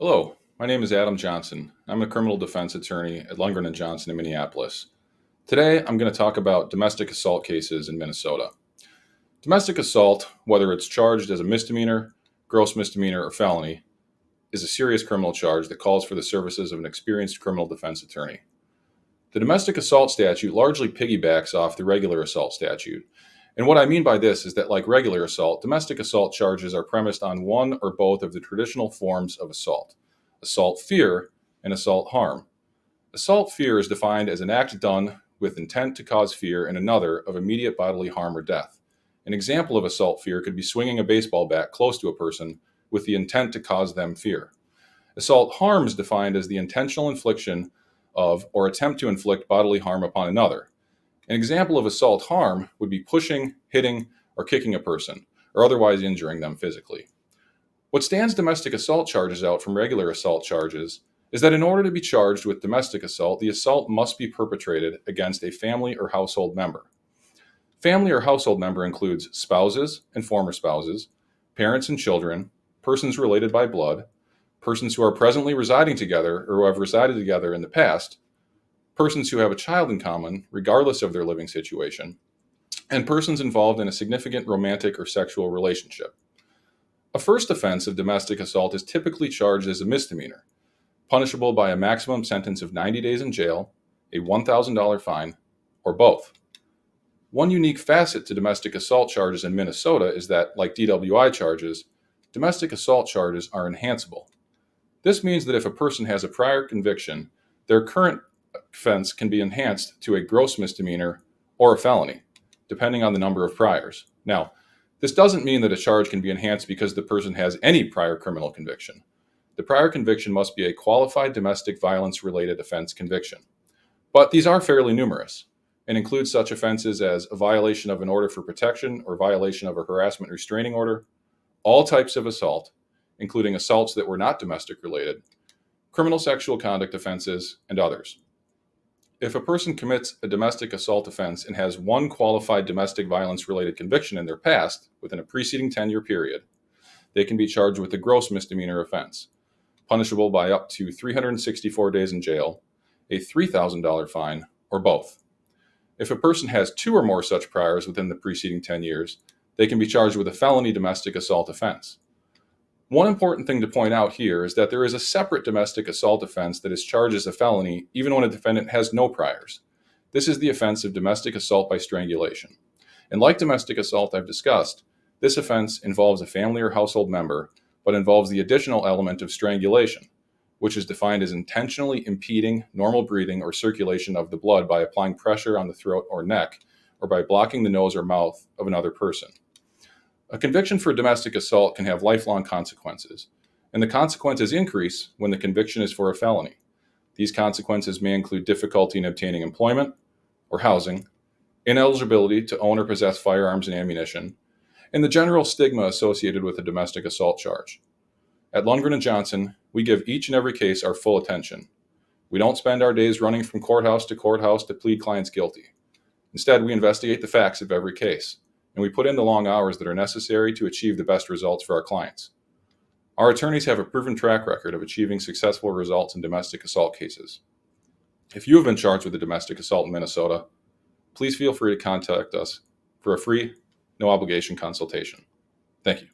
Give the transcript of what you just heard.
Hello, my name is Adam Johnson. I'm a criminal defense attorney at Lundgren and Johnson in Minneapolis. Today, I'm going to talk about domestic assault cases in Minnesota. Domestic assault, whether it's charged as a misdemeanor, gross misdemeanor, or felony, is a serious criminal charge that calls for the services of an experienced criminal defense attorney. The domestic assault statute largely piggybacks off the regular assault statute. And what I mean by this is that, like regular assault, domestic assault charges are premised on one or both of the traditional forms of assault fear and assault harm. Assault fear is defined as an act done with intent to cause fear in another of immediate bodily harm or death. An example of assault fear could be swinging a baseball bat close to a person with the intent to cause them fear. Assault harm is defined as the intentional infliction of or attempt to inflict bodily harm upon another. An example of assault harm would be pushing, hitting, or kicking a person, or otherwise injuring them physically. What stands domestic assault charges out from regular assault charges is that in order to be charged with domestic assault, the assault must be perpetrated against a family or household member. Family or household member includes spouses and former spouses, parents and children, persons related by blood, persons who are presently residing together or who have resided together in the past, persons who have a child in common, regardless of their living situation, and persons involved in a significant romantic or sexual relationship. A first offense of domestic assault is typically charged as a misdemeanor, punishable by a maximum sentence of 90 days in jail, a $1,000 fine, or both. One unique facet to domestic assault charges in Minnesota is that, like DWI charges, domestic assault charges are enhanceable. This means that if a person has a prior conviction, their current offense can be enhanced to a gross misdemeanor or a felony, depending on the number of priors. Now, this doesn't mean that a charge can be enhanced because the person has any prior criminal conviction. The prior conviction must be a qualified domestic violence related offense conviction. But these are fairly numerous and include such offenses as a violation of an order for protection or violation of a harassment restraining order, all types of assault, including assaults that were not domestic related, criminal sexual conduct offenses, and others. If a person commits a domestic assault offense and has one qualified domestic violence related conviction in their past within a preceding 10-year period, they can be charged with a gross misdemeanor offense, punishable by up to 364 days in jail, a $3,000 fine, or both. If a person has two or more such priors within the preceding 10 years, they can be charged with a felony domestic assault offense. One important thing to point out here is that there is a separate domestic assault offense that is charged as a felony even when a defendant has no priors. This is the offense of domestic assault by strangulation. And like domestic assault I've discussed, this offense involves a family or household member, but involves the additional element of strangulation, which is defined as intentionally impeding normal breathing or circulation of the blood by applying pressure on the throat or neck, or by blocking the nose or mouth of another person. A conviction for domestic assault can have lifelong consequences, and the consequences increase when the conviction is for a felony. These consequences may include difficulty in obtaining employment or housing, ineligibility to own or possess firearms and ammunition, and the general stigma associated with a domestic assault charge. At Lundgren and Johnson, we give each and every case our full attention. We don't spend our days running from courthouse to plead clients guilty. Instead, we investigate the facts of every case, and we put in the long hours that are necessary to achieve the best results for our clients. Our attorneys have a proven track record of achieving successful results in domestic assault cases. If you have been charged with a domestic assault in Minnesota, please feel free to contact us for a free, no obligation consultation. Thank you.